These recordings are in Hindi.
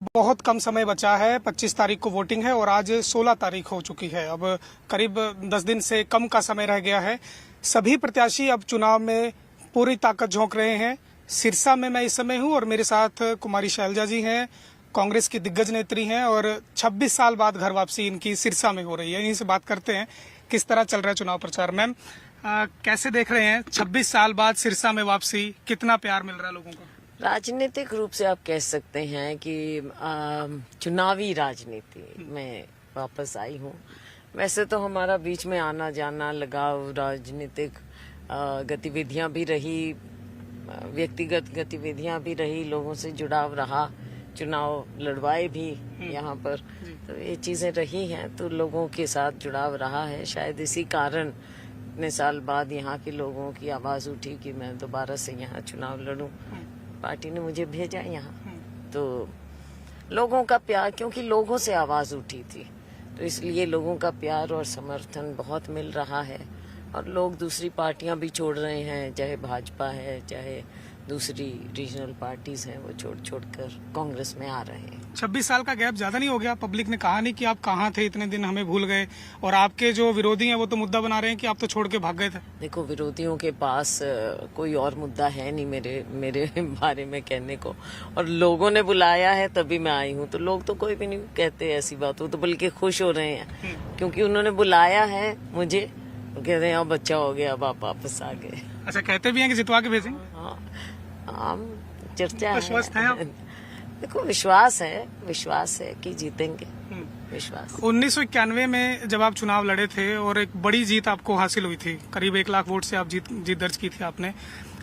बहुत कम समय बचा है। 25 तारीख को वोटिंग है और आज 16 तारीख हो चुकी है। अब करीब 10 दिन से कम का समय रह गया है। सभी प्रत्याशी अब चुनाव में पूरी ताकत झोंक रहे हैं। सिरसा में मैं इस समय हूं और मेरे साथ कुमारी शैलजा जी हैं, कांग्रेस की दिग्गज नेत्री हैं और 26 साल बाद घर वापसी इनकी सिरसा में हो रही है। इन्हीं से बात करते हैं किस तरह चल रहा है चुनाव प्रचार। मैम, कैसे देख रहे हैं 26 साल बाद सिरसा में वापसी, कितना प्यार मिल रहा है लोगों को? राजनीतिक रूप से आप कह सकते हैं कि चुनावी राजनीति में वापस आई हूँ। वैसे तो हमारा बीच में आना जाना, लगाव, राजनीतिक गतिविधियां भी रही, व्यक्तिगत गतिविधियां भी रही, लोगों से जुड़ाव रहा, चुनाव लड़वाए भी यहाँ पर, तो ये चीजें रही हैं। तो लोगों के साथ जुड़ाव रहा है। शायद इसी कारण इतने साल बाद यहाँ के लोगों की आवाज उठी कि मैं दोबारा से यहाँ चुनाव लड़ूं। पार्टी ने मुझे भेजा यहाँ, तो लोगों का प्यार, क्योंकि लोगों से आवाज उठी थी, तो इसलिए लोगों का प्यार और समर्थन बहुत मिल रहा है। और लोग दूसरी पार्टियां भी छोड़ रहे हैं, चाहे भाजपा है, चाहे दूसरी रीजनल पार्टीज हैं, वो छोड़ कर कांग्रेस में आ रहे हैं। 26 साल का गैप ज्यादा नहीं हो गया? पब्लिक ने कहा नहीं कि आप कहाँ थे इतने दिन, हमें भूल गए? और आपके जो विरोधी हैं वो तो मुद्दा बना रहे हैं कि आप तो छोड़ के भाग गए थे। देखो, विरोधियों के पास कोई और मुद्दा है नहीं मेरे बारे में कहने को, और लोगों ने बुलाया है तभी मैं आई हूँ। तो लोग तो कोई भी नहीं कहते ऐसी बात, वो तो बल्कि खुश हो रहे हैं क्योंकि उन्होंने बुलाया है मुझे। कहते हैं अब अच्छा हो गया, अब आप वापस आ गए। अच्छा, कहते भी हैं कि जितवा के भेजेंगे? हाँ, चर्चा विश्वास है आप? देखो, विश्वास है कि जीतेंगे। विश्वास। 1991 में जब आप चुनाव लड़े थे और एक बड़ी जीत आपको हासिल हुई थी, करीब 1 लाख वोट से आप जीत दर्ज की थी आपने।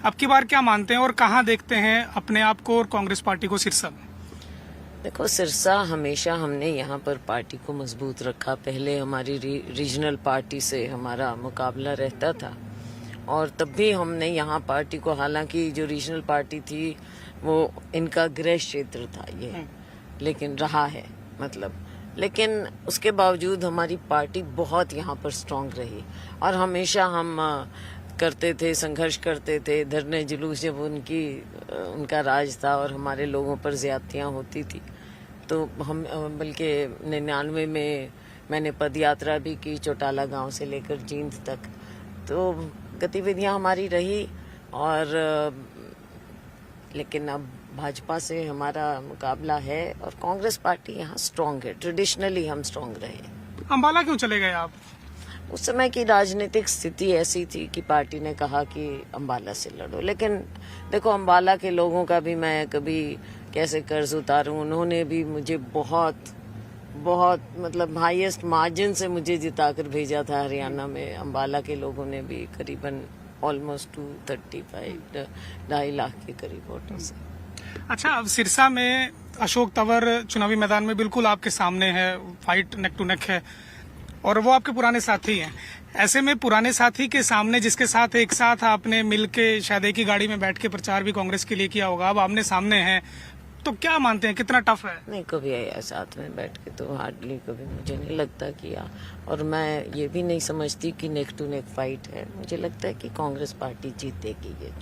अब की बार क्या मानते हैं और कहाँ देखते हैं अपने आप को और कांग्रेस पार्टी को सिरसा में? देखो, सिरसा हमेशा हमने यहाँ पर पार्टी को मजबूत रखा। पहले हमारी रीजनल पार्टी से हमारा मुकाबला रहता था और तब भी हमने यहाँ पार्टी को, हालांकि जो रीजनल पार्टी थी वो इनका गृह क्षेत्र था ये, लेकिन रहा है लेकिन उसके बावजूद हमारी पार्टी बहुत यहाँ पर स्ट्रांग रही और हमेशा हम करते थे, संघर्ष करते थे, धरने जुलूस जब उनका राज था और हमारे लोगों पर ज्यादतियाँ होती थी, तो हम बल्कि 99 में मैंने पद यात्रा भी की, चौटाला गांव से लेकर जींद तक। तो गतिविधियां हमारी रही और लेकिन अब भाजपा से हमारा मुकाबला है और कांग्रेस पार्टी यहाँ स्ट्रांग है। ट्रेडिशनली हम स्ट्रांग रहे। अम्बाला क्यों चले गए आप? उस समय की राजनीतिक स्थिति ऐसी थी कि पार्टी ने कहा कि अम्बाला से लड़ो, लेकिन देखो, अम्बाला के लोगों का भी मैं कभी कैसे कर्ज उतारूं। उन्होंने भी मुझे बहुत हाईएस्ट मार्जिन से मुझे जिताकर भेजा था हरियाणा में। अम्बाला के लोगों ने भी करीबन ऑलमोस्ट 235 लाख के करीब वोटों से। अच्छा, अब सिरसा में अशोक तंवर चुनावी मैदान में बिल्कुल आपके सामने है, फाइट नेक टू नेक है और वो आपके पुराने साथी हैं। ऐसे में पुराने साथी के सामने, जिसके साथ एक साथ आपने मिलके शायद एक ही गाड़ी में बैठ के प्रचार भी कांग्रेस के लिए किया होगा, अब आमने सामने हैं, तो क्या मानते हैं कितना टफ है? नहीं, कभी आया साथ में बैठ के तो हार्डली कभी मुझे नहीं लगता किया, और मैं ये भी नहीं समझती कि नेक टू नेक फाइट है। मुझे लगता है कि कांग्रेस पार्टी जीतेगी ये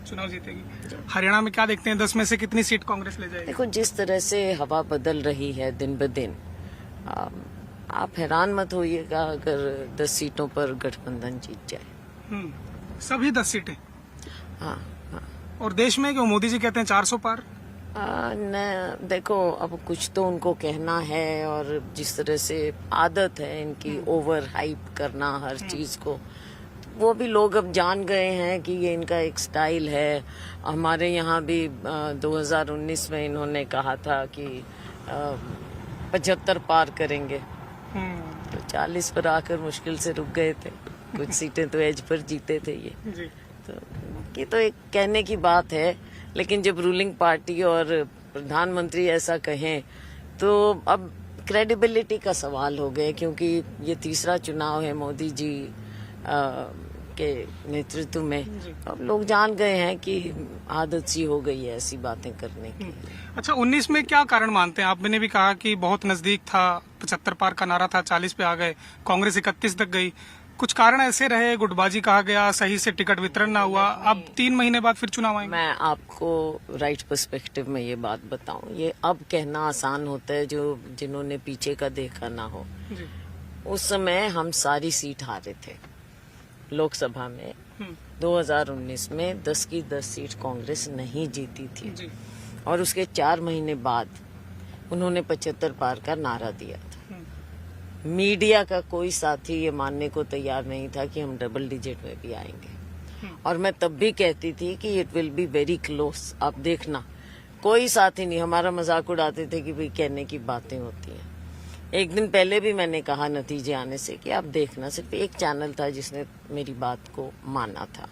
चुनाव जीतेगी। हरियाणा में क्या देखते हैं, 10 में से कितनी सीट कांग्रेस ले जाएगी? देखो, जिस तरह से हवा बदल रही है दिन ब दिन, आप हैरान मत होइएगा अगर 10 सीटों पर गठबंधन जीत जाए। सभी 10 सीटें? हाँ। और देश में क्यों? मोदी जी कहते हैं 400 पार। न देखो, अब कुछ तो उनको कहना है और जिस तरह से आदत है इनकी ओवर हाइप करना हर चीज को, वो भी लोग अब जान गए हैं कि ये इनका एक स्टाइल है। हमारे यहाँ भी 2019 में इन्होंने कहा था कि 75 पार करेंगे, तो 40 पर आकर मुश्किल से रुक गए थे। कुछ सीटें तो एज पर जीते थे ये। तो ये तो एक कहने की बात है, लेकिन जब रूलिंग पार्टी और प्रधानमंत्री ऐसा कहें तो अब क्रेडिबिलिटी का सवाल हो गया, क्योंकि ये तीसरा चुनाव है मोदी जी के नेतृत्व में। अब लोग जान गए हैं कि आदत सी हो गई है ऐसी बातें करने की। अच्छा, 19 में क्या कारण मानते हैं? आपने भी कहा कि बहुत नजदीक था, 75 पार का नारा था, 40 पे आ गए, कांग्रेस 31 तक गई, कुछ कारण ऐसे रहे, गुटबाजी कहा गया, सही से टिकट वितरण ना हुआ, अब 3 महीने बाद फिर चुनाव आएंगे। मैं आपको राइट पर्सपेक्टिव में ये बात बताऊं, ये अब कहना आसान होता है जो जिन्होंने पीछे का देखा ना हो। जी। उस समय हम सारी सीट हारे थे लोकसभा में। 2019 में 10 की 10 सीट कांग्रेस नहीं जीती थी जी। और उसके 4 महीने बाद उन्होंने 75 पार का नारा दिया था। मीडिया का कोई साथी ये मानने को तैयार नहीं था कि हम डबल डिजिट में भी आएंगे, और मैं तब भी कहती थी कि it will be very close. आप देखना, कोई साथी नहीं, हमारा मजाक उड़ाते थे कि भाई कहने की बातें होती हैं। एक दिन पहले भी मैंने कहा नतीजे आने से कि आप देखना, सिर्फ एक चैनल था जिसने मेरी बात को माना था।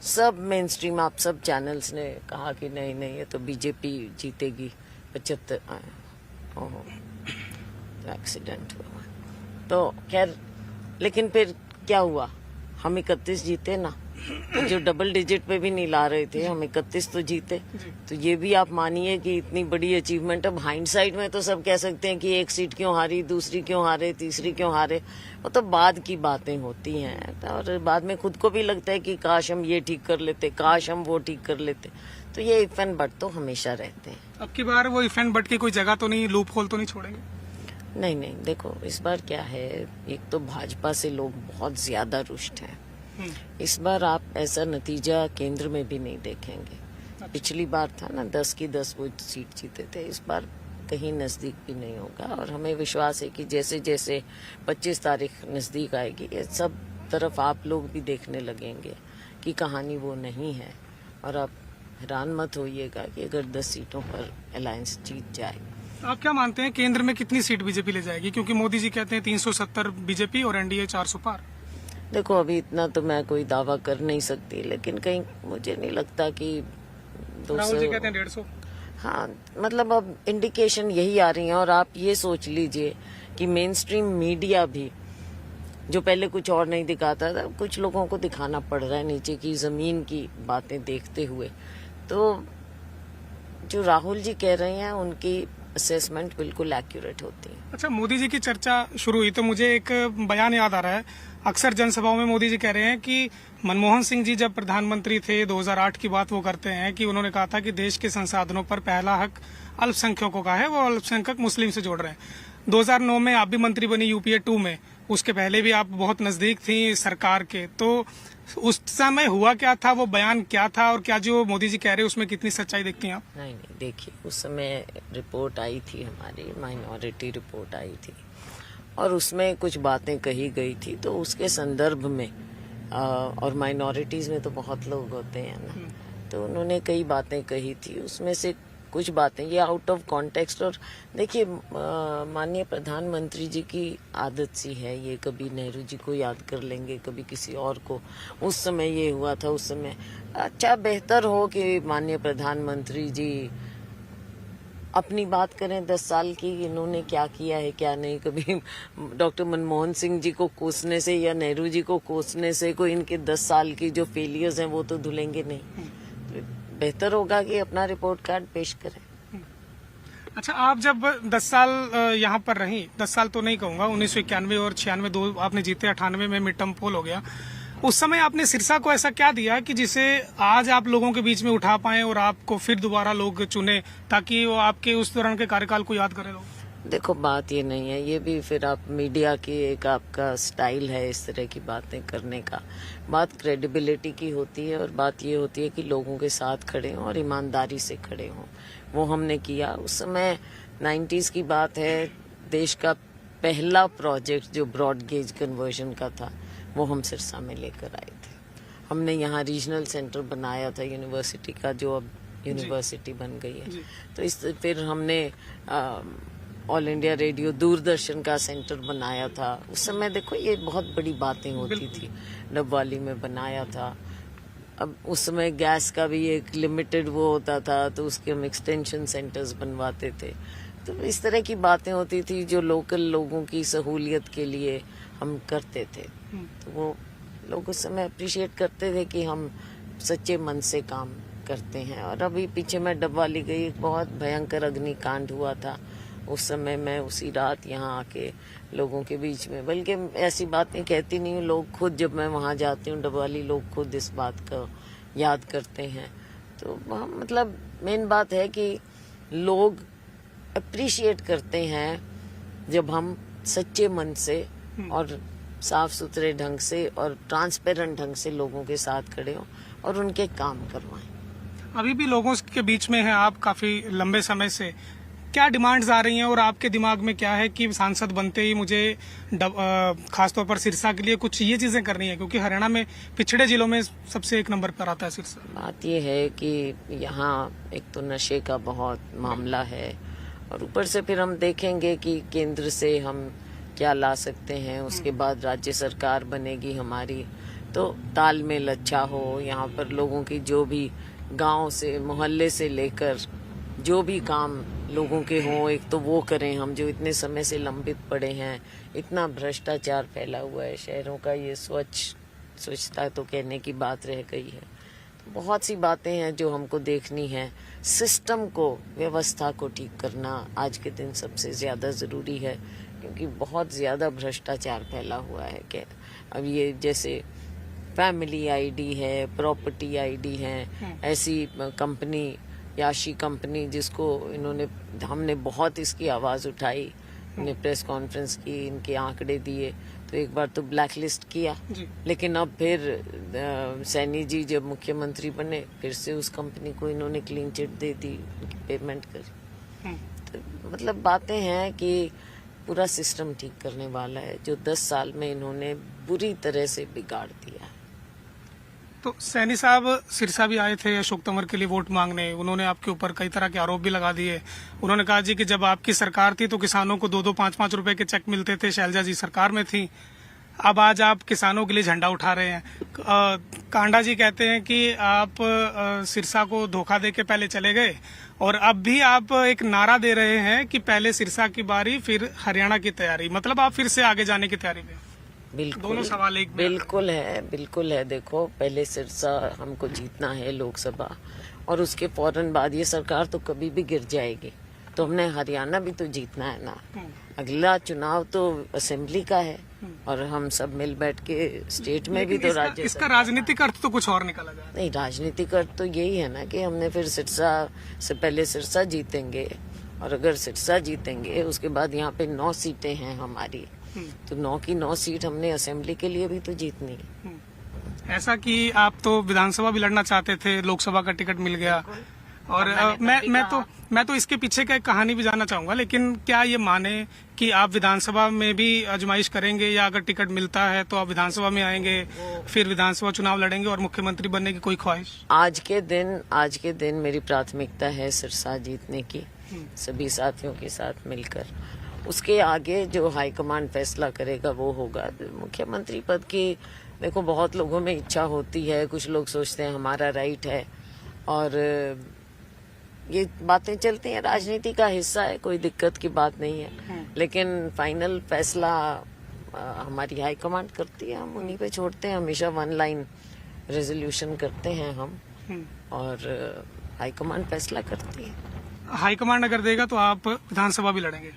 सब मेन स्ट्रीम, आप सब चैनल्स ने कहा कि नहीं नहीं ये तो बीजेपी जीतेगी। 75 एक्सीडेंट हुआ तो खैर, लेकिन फिर क्या हुआ, हम 31 जीते ना, तो जो डबल डिजिट पे भी नहीं ला रहे थे हम 31 तो जीते। तो ये भी आप मानिए कि इतनी बड़ी अचीवमेंट। अब हाइंडसाइड में तो सब कह सकते हैं कि एक सीट क्यों हारी, दूसरी क्यों हारे, तीसरी क्यों हारे, वो तो बाद की बातें होती हैं। और बाद में खुद को भी लगता है कि काश हम ये ठीक कर लेते, काश हम वो ठीक कर लेते। तो ये इफ एंड बट तो हमेशा रहते हैं। अब की बार वो इफ एंड बट की कोई जगह तो नहीं, लूप होल तो नहीं छोड़ेंगे? नहीं नहीं, देखो इस बार क्या है, एक तो भाजपा से लोग बहुत ज्यादा रुष्ट हैं। इस बार आप ऐसा नतीजा केंद्र में भी नहीं देखेंगे। पिछली बार था ना 10 की 10 वो सीट जीते थे, इस बार कहीं नजदीक भी नहीं होगा। और हमें विश्वास है कि जैसे जैसे 25 तारीख नजदीक आएगी, ये सब तरफ आप लोग भी देखने लगेंगे कि कहानी वो नहीं है। और आप हैरान मत होइएगा कि अगर 10 सीटों पर अलायंस जीत जाए। आप क्या मानते हैं केंद्र में कितनी सीट बीजेपी ले जाएगी? क्योंकि मोदी जी कहते हैं 370 बीजेपी और एनडीए 400 पार। देखो अभी इतना तो मैं कोई दावा कर नहीं सकती, लेकिन कहीं मुझे नहीं लगता कि 200। राहुल जी कहते हैं 150। हाँ, मतलब अब इंडिकेशन यही आ रही है। और आप ये सोच लीजिए कि मेन स्ट्रीम मीडिया भी, जो पहले कुछ और नहीं दिखाता था, कुछ लोगों को दिखाना पड़ रहा है नीचे की जमीन की बातें देखते हुए। तो जो राहुल जी कह रहे हैं उनकी असेसमेंट बिल्कुल एक्यूरेट होती है। अच्छा, मोदी जी की चर्चा शुरू हुई तो मुझे एक बयान याद आ रहा है। अक्सर जनसभाओं में मोदी जी कह रहे हैं कि मनमोहन सिंह जी जब प्रधानमंत्री थे 2008 की बात वो करते हैं कि उन्होंने कहा था कि देश के संसाधनों पर पहला हक अल्पसंख्यकों का है, वो अल्पसंख्यक मुस्लिम से जोड़ रहे हैं। 2009 में आप भी मंत्री बनी यूपीए 2 में, उसके पहले भी आप बहुत नजदीक थी सरकार के, तो उस समय हुआ क्या था, वो बयान क्या था, और क्या जो मोदी जी कह रहे हैं उसमें कितनी सच्चाई देखती हैं आप? नहीं, देखिए उस समय रिपोर्ट आई थी, हमारी माइनॉरिटी रिपोर्ट आई थी, और उसमें कुछ बातें कही गई थी। तो उसके संदर्भ में और माइनॉरिटीज में तो बहुत लोग होते हैं ना, तो उन्होंने कई बातें कही थी, उसमें से कुछ बातें ये आउट ऑफ कॉन्टेक्स्ट। और देखिए माननीय प्रधानमंत्री जी की आदत सी है, ये कभी नेहरू जी को याद कर लेंगे, कभी किसी और को, उस समय ये हुआ था, उस समय। अच्छा, बेहतर हो कि माननीय प्रधानमंत्री जी अपनी बात करें 10 साल की, इन्होंने क्या किया है क्या नहीं। कभी डॉक्टर मनमोहन सिंह जी को कोसने से या नेहरू जी को कोसने से कोई इनके 10 साल की जो फेलियर्स हैं वो तो धुलेंगे नहीं। तो बेहतर होगा कि अपना रिपोर्ट कार्ड पेश करें। अच्छा, आप जब 10 साल यहाँ पर रही, 10 साल तो नहीं कहूंगा, 1991 और 96 दो आपने जीते, 98 में मिड टर्म पोल हो गया, उस समय आपने सिरसा को ऐसा क्या दिया कि जिसे आज आप लोगों के बीच में उठा पाए और आपको फिर दोबारा लोग चुने, ताकि वो आपके उस दौरान के कार्यकाल को याद करें लोग? देखो बात ये नहीं है, ये भी फिर आप मीडिया की एक आपका स्टाइल है इस तरह की बातें करने का। बात क्रेडिबिलिटी की होती है, और बात ये होती है कि लोगों के साथ खड़े हों और ईमानदारी से खड़े हों। वो हमने किया। उस समय 90s की बात है, देश का पहला प्रोजेक्ट जो ब्रॉड गेज कन्वर्जन का था वो हम सिरसा में लेकर आए थे। हमने यहाँ रीजनल सेंटर बनाया था यूनिवर्सिटी का, जो अब यूनिवर्सिटी बन गई है। तो इस फिर हमने ऑल इंडिया रेडियो दूरदर्शन का सेंटर बनाया था। उस समय देखो ये बहुत बड़ी बातें होती थी। डबवाली में बनाया था। अब उस समय गैस का भी एक लिमिटेड वो होता था, तो उसके हम एक्सटेंशन सेंटर्स बनवाते थे। तो इस तरह की बातें होती थी जो लोकल लोगों की सहूलियत के लिए हम करते थे। तो वो लोग उस समय अप्रिशिएट करते थे कि हम सच्चे मन से काम करते हैं। और अभी पीछे मैं डबवाली गई, एक बहुत भयंकर अग्निकांड हुआ था, उस समय मैं उसी रात यहाँ आके लोगों के बीच में, बल्कि ऐसी बातें कहती नहीं हूँ, लोग खुद, जब मैं वहाँ जाती हूँ डबवाली, लोग खुद इस बात का याद करते हैं। तो मतलब मेन बात है कि लोग अप्रिशिएट करते हैं जब हम सच्चे मन से और साफ सुथरे ढंग से और ट्रांसपेरेंट ढंग से लोगों के साथ खड़े हों और उनके काम करवाएं। अभी भी लोगों के बीच में हैं आप काफी लंबे समय से, क्या डिमांड्स आ रही हैं और आपके दिमाग में क्या है कि सांसद बनते ही मुझे खासतौर पर सिरसा के लिए कुछ ये चीजें करनी है, क्योंकि हरियाणा में पिछड़े जिलों में सबसे एक नंबर पर आता है सिरसा। बात ये है कि यहाँ एक तो नशे का बहुत मामला है और ऊपर से फिर हम देखेंगे कि केंद्र से हम क्या ला सकते हैं, उसके बाद राज्य सरकार बनेगी हमारी, तो तालमेल अच्छा हो, यहाँ पर लोगों की जो भी गांव से मोहल्ले से लेकर जो भी काम लोगों के हों, एक तो वो करें हम, जो इतने समय से लंबित पड़े हैं। इतना भ्रष्टाचार फैला हुआ है शहरों का, ये स्वच्छता तो कहने की बात रह गई है। तो बहुत सी बातें हैं जो हमको देखनी है। सिस्टम को, व्यवस्था को ठीक करना आज के दिन सबसे ज्यादा जरूरी है, क्योंकि बहुत ज्यादा भ्रष्टाचार फैला हुआ है। कि अब ये जैसे फैमिली आईडी है, प्रॉपर्टी आईडी है, ऐसी कंपनी याशी कंपनी जिसको हमने बहुत इसकी आवाज उठाई, हमने प्रेस कॉन्फ्रेंस की, इनके आंकड़े दिए, तो एक बार तो ब्लैक लिस्ट किया, लेकिन अब फिर सैनी जी जब मुख्यमंत्री बने फिर से उस कंपनी को इन्होंने क्लीन चिट दे दी, पेमेंट करी। तो मतलब बातें हैं कि पूरा सिस्टम ठीक करने वाला है जो 10 साल में इन्होंने बुरी तरह से बिगाड़ दिया है। तो सैनी साहब सिरसा भी आए थे अशोक तंवर के लिए वोट मांगने, उन्होंने आपके ऊपर कई तरह के आरोप भी लगा दिए। उन्होंने कहा जी कि जब आपकी सरकार थी तो किसानों को 2-2, 5-5 रुपए के चेक मिलते थे, शैलजा जी सरकार में थी, अब आज आप किसानों के लिए झंडा उठा रहे हैं। कांडा जी कहते हैं कि आप सिरसा को धोखा दे के पहले चले गए और अब भी आप एक नारा दे रहे हैं कि पहले सिरसा की बारी फिर हरियाणा की तैयारी, मतलब आप फिर से आगे जाने की तैयारी में। बिल्कुल, दोनों सवाल एक बिल्कुल है। देखो, पहले सिरसा हमको जीतना है लोकसभा, और उसके फौरन बाद ये सरकार तो कभी भी गिर जाएगी, तो हमने हरियाणा भी तो जीतना है ना। अगला चुनाव तो असेंबली का है और हम सब मिल बैठ के स्टेट में भी तो राज्य। इसका राजनीतिक अर्थ तो कुछ और निकाला जाए। नहीं, राजनीतिक अर्थ तो यही है ना कि हमने फिर सिरसा से पहले सिरसा जीतेंगे, और अगर सिरसा जीतेंगे उसके बाद यहाँ पे 9 सीटें हैं हमारी, तो 9 की 9 सीट हमने असेंबली के लिए भी तो जीतनी है। ऐसा कि आप तो विधानसभा भी लड़ना चाहते थे, लोकसभा का टिकट मिल गया, और मैं तो इसके पीछे का एक कहानी भी जानना चाहूंगा, लेकिन क्या ये माने कि आप विधानसभा में भी आजमाइश करेंगे, या अगर टिकट मिलता है तो आप विधानसभा में आएंगे, फिर विधानसभा चुनाव लड़ेंगे और मुख्यमंत्री बनने की कोई ख्वाहिश? आज के दिन मेरी प्राथमिकता है सिरसा जीतने की, सभी साथियों के साथ मिलकर। उसके आगे जो हाईकमांड फैसला करेगा वो होगा। मुख्यमंत्री पद की देखो बहुत लोगों में इच्छा होती है, कुछ लोग सोचते हैं हमारा राइट है, और ये बातें चलती हैं, राजनीति का हिस्सा है, कोई दिक्कत की बात नहीं है, लेकिन फाइनल फैसला हमारी हाईकमांड करती है, हम उन्हीं पे छोड़ते हैं। हमेशा 1 लाइन रेजोल्यूशन करते हैं हम, और हाईकमांड फैसला करती है। हाईकमांड अगर देगा तो आप विधानसभा भी लड़ेंगे?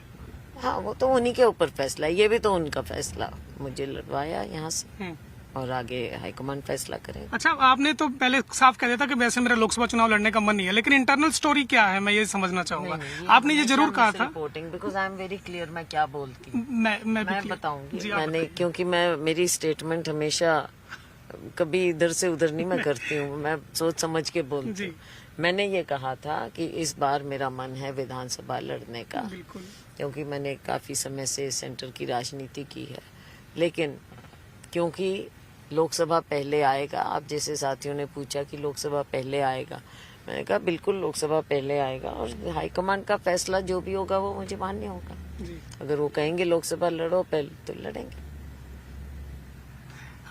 हाँ, वो तो उन्हीं के ऊपर फैसला है, ये भी तो उनका फैसला, मुझे लड़वाया यहाँ से, और आगे हाईकमांड फैसला करें। अच्छा, आपने तो पहले साफ कह दिया था कि वैसे मेरा लोकसभा चुनाव लड़ने का मन नहीं है, लेकिन इंटरनल स्टोरी क्या है, मैं ये समझना चाहूंगा। आपने ये जरूर कहा था, because I am very clear मैं क्या बोलती हूँ, मैं बताऊंगी। मैंने, क्योंकि मेरी स्टेटमेंट हमेशा कभी इधर से उधर नहीं मैं करती हूँ, मैं सोच समझ के बोलती हूँ। मैंने ये कहा था कि इस बार मेरा मन है विधानसभा लड़ने का, क्योंकि मैंने काफी समय से सेंटर की राजनीति की है, लेकिन क्योंकि लोकसभा पहले आएगा, आप जैसे साथियों ने पूछा कि लोकसभा पहले आएगा, मैंने कहा बिल्कुल लोकसभा पहले आएगा, और हाईकमांड का फैसला जो भी होगा वो मुझे मान्य होगा। अगर वो कहेंगे लोकसभा लड़ो पहले, तो लड़ेंगे।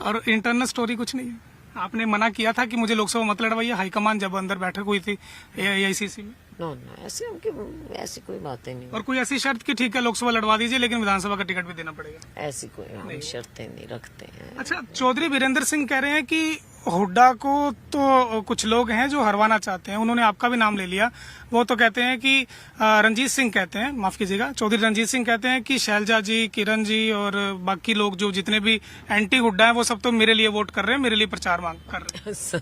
और इंटरनल स्टोरी कुछ नहीं है? आपने मना किया था कि मुझे लोकसभा मत लड़वाइए, हाईकमान जब अंदर बैठक हुई थी AICC में। नो नो, ऐसी कोई बातें नहीं। और कोई ऐसी शर्त कि ठीक है लोकसभा लड़वा दीजिए लेकिन विधानसभा का टिकट भी देना पड़ेगा? ऐसी कोई हम शर्तें नहीं रखते हैं। अच्छा, चौधरी वीरेंद्र सिंह कह रहे हैं कि हुड्डा को तो कुछ लोग हैं जो हरवाना चाहते हैं, उन्होंने आपका भी नाम ले लिया। वो तो कहते हैं कि रंजीत सिंह कहते हैं, माफ कीजिएगा, चौधरी रंजीत सिंह कहते हैं कि शैलजा जी, किरण जी और बाकी लोग जो जितने भी एंटी हुड्डा हैं वो सब तो मेरे लिए वोट कर रहे हैं, मेरे लिए प्रचार मांग कर रहे हैं।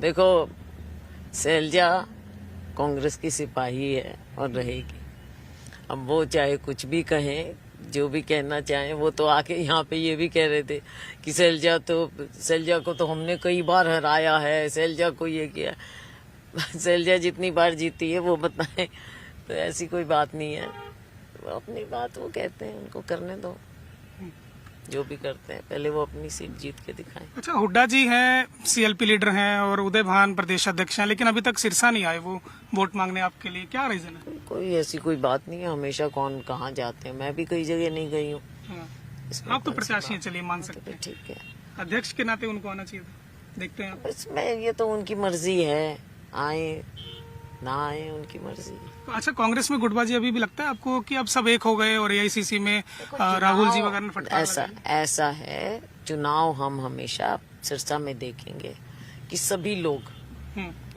देखो, शैलजा कांग्रेस की सिपाही है और रहेगी। अब वो चाहे कुछ भी कहें, जो भी कहना चाहें, वो तो आके यहाँ पे ये भी कह रहे थे कि शैलजा को तो हमने कई बार हराया है, शैलजा को ये किया। शैलजा जितनी बार जीती है वो बताएं, तो ऐसी कोई बात नहीं है। वो अपनी बात वो कहते हैं, उनको करने दो जो भी करते हैं, पहले वो अपनी सीट जीत के दिखाएं। अच्छा, हुड्डा जी हैं, सीएलपी लीडर हैं और उदय भान प्रदेश अध्यक्ष हैं, लेकिन अभी तक सिरसा नहीं आए वो वोट मांगने आपके लिए, क्या रीजन है? कोई ऐसी कोई बात नहीं है, हमेशा कौन कहाँ जाते हैं, मैं भी कई जगह नहीं गई हूँ। आप तो प्रत्याशी हैं, चलिए मान सकते हैं। ठीक है, अध्यक्ष के नाते उनको आना चाहिए था, देखते हैं आप। इसमें ये तो उनकी मर्जी है, आए ना आए उनकी मर्जी। अच्छा, कांग्रेस में गुटबाजी अभी भी लगता है आपको कि अब सब एक हो गए और एआईसीसी में राहुल जी वगैरह ने फटकार ऐसा है, चुनाव हम हमेशा सिरसा में देखेंगे कि सभी लोग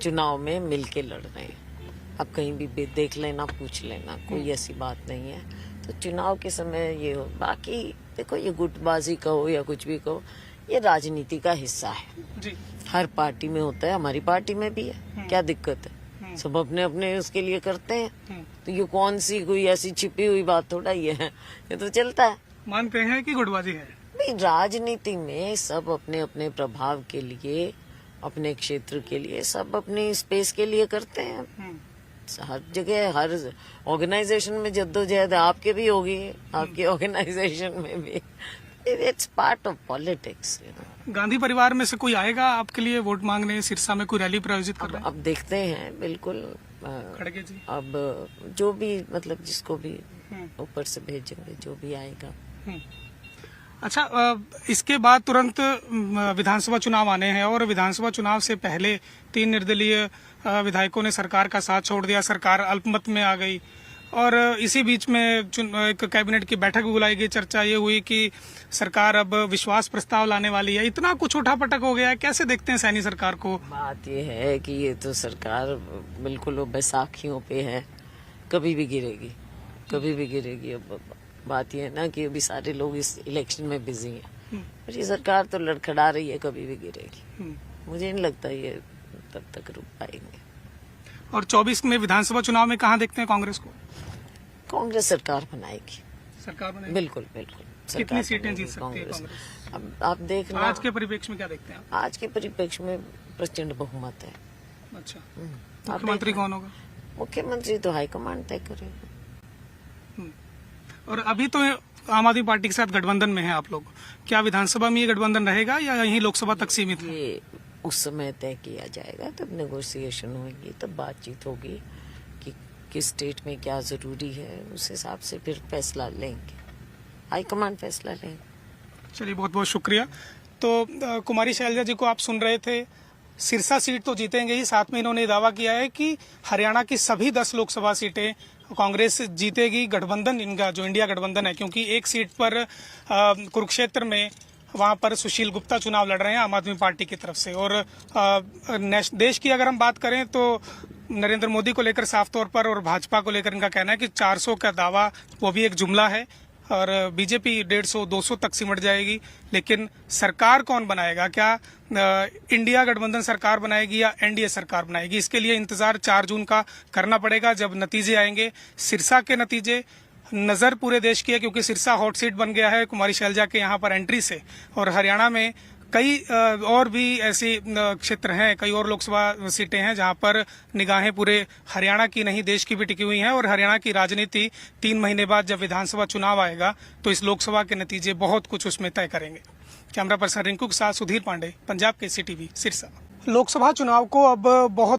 चुनाव में मिलके लड़ रहे हैं। अब कहीं भी देख लेना, पूछ लेना, कोई ऐसी बात नहीं है। तो चुनाव के समय ये हो, बाकी देखो ये गुटबाजी कहो या कुछ भी कहो, ये राजनीति का हिस्सा है जी। हर पार्टी में होता है, हमारी पार्टी में भी है, क्या दिक्कत है? सब अपने अपने उसके लिए करते हैं, तो ये कौन सी कोई ऐसी छिपी हुई बात थोड़ा ही है, ये तो चलता है। मानते हैं कि गुटबाजी है? भाई, राजनीति में सब अपने अपने प्रभाव के लिए, अपने क्षेत्र के लिए, सब अपनी स्पेस के लिए करते हैं। हर जगह, हर ऑर्गेनाइजेशन में जद्दोजहद आपके भी होगी, आपके ऑर्गेनाइजेशन में भी। It's part of politics. Gandhi परिवार में से कोई आएगा आपके लिए वोट मांगने? सिरसा में कोई रैली प्रायोजित कर रहे हैं? अब देखते हैं, बिल्कुल। खड़गे जी अब जो भी, मतलब जिसको भी ऊपर से भेजेंगे, जो भी आएगा। अच्छा, इसके बाद तुरंत विधानसभा चुनाव आने हैं और विधानसभा चुनाव से पहले 3 निर्दलीय विधायकों ने सरकार का साथ छोड़ दिया, सरकार अल्पमत में आ गई और इसी बीच में एक कैबिनेट की बैठक भी बुलाई गई। चर्चा ये हुई कि सरकार अब विश्वास प्रस्ताव लाने वाली है। इतना कुछ उठापटक हो गया है, कैसे देखते हैं सैनी सरकार को? बात ये है कि ये तो सरकार बिल्कुल बैसाखियों पे है, कभी भी गिरेगी, कभी भी गिरेगी। अब बात ये है ना कि अभी सारे लोग इस इलेक्शन में बिजी हैं, और ये सरकार तो लड़खड़ा रही है, कभी भी गिरेगी। मुझे नहीं लगता ये तब तक रुक पाएंगे। और 24 में विधानसभा चुनाव में कहाँ देखते हैं कांग्रेस को? कांग्रेस सरकार बनाएगी, सरकार बनाएगी, बिल्कुल बिल्कुल। कितनी सीटें जीत सकती है कांग्रेस? अब आप देखना, आज के परिप्रेक्ष्य में क्या देखते हैं आप? आज के परिप्रेक्ष्य में प्रचंड बहुमत है। अच्छा, मुख्यमंत्री कौन होगा? मुख्यमंत्री तो हाईकमांड तय करेगा। और अभी तो आम आदमी पार्टी के साथ गठबंधन में है आप लोग, क्या विधानसभा में ये गठबंधन रहेगा या यहीं लोकसभा तक सीमित है? ये उस समय तय किया जाएगा, तब नेगोशिएशन होगी, तब बातचीत होगी कि किस स्टेट में क्या जरूरी है, उस हिसाब से फिर फैसला लेंगे, हाईकमांड फैसला लेंगे। चलिए, बहुत बहुत शुक्रिया। तो कुमारी शैलजा जी को आप सुन रहे थे। सिरसा सीट तो जीतेंगे ही, साथ में इन्होंने दावा किया है कि हरियाणा की सभी 10 लोकसभा सीटें कांग्रेस जीतेगी। गठबंधन इनका जो इंडिया गठबंधन है, क्योंकि एक सीट पर कुरुक्षेत्र में वहां पर सुशील गुप्ता चुनाव लड़ रहे हैं आम आदमी पार्टी की तरफ से। और देश की अगर हम बात करें तो नरेंद्र मोदी को लेकर साफ तौर पर और भाजपा को लेकर इनका कहना है कि 400 का दावा वो भी एक जुमला है और बीजेपी 150-200 तक सिमट जाएगी। लेकिन सरकार कौन बनाएगा? क्या इंडिया गठबंधन सरकार बनाएगी या एनडीए सरकार बनाएगी? इसके लिए इंतजार 4 जून का करना पड़ेगा, जब नतीजे आएंगे। सिरसा के नतीजे नजर पूरे देश की है, क्योंकि सिरसा हॉट सीट बन गया है कुमारी शैलजा के यहाँ पर एंट्री से। और हरियाणा में कई और भी ऐसे क्षेत्र हैं, कई और लोकसभा सीटें हैं जहां पर निगाहें पूरे हरियाणा की नहीं देश की भी टिकी हुई हैं। और हरियाणा की राजनीति 3 महीने बाद जब विधानसभा चुनाव आएगा तो इस लोकसभा के नतीजे बहुत कुछ उसमें तय करेंगे। कैमरा पर्सन रिंकू के साथ सुधीर पांडे, पंजाब केसरी टीवी, सिरसा। लोकसभा चुनाव को अब बहुत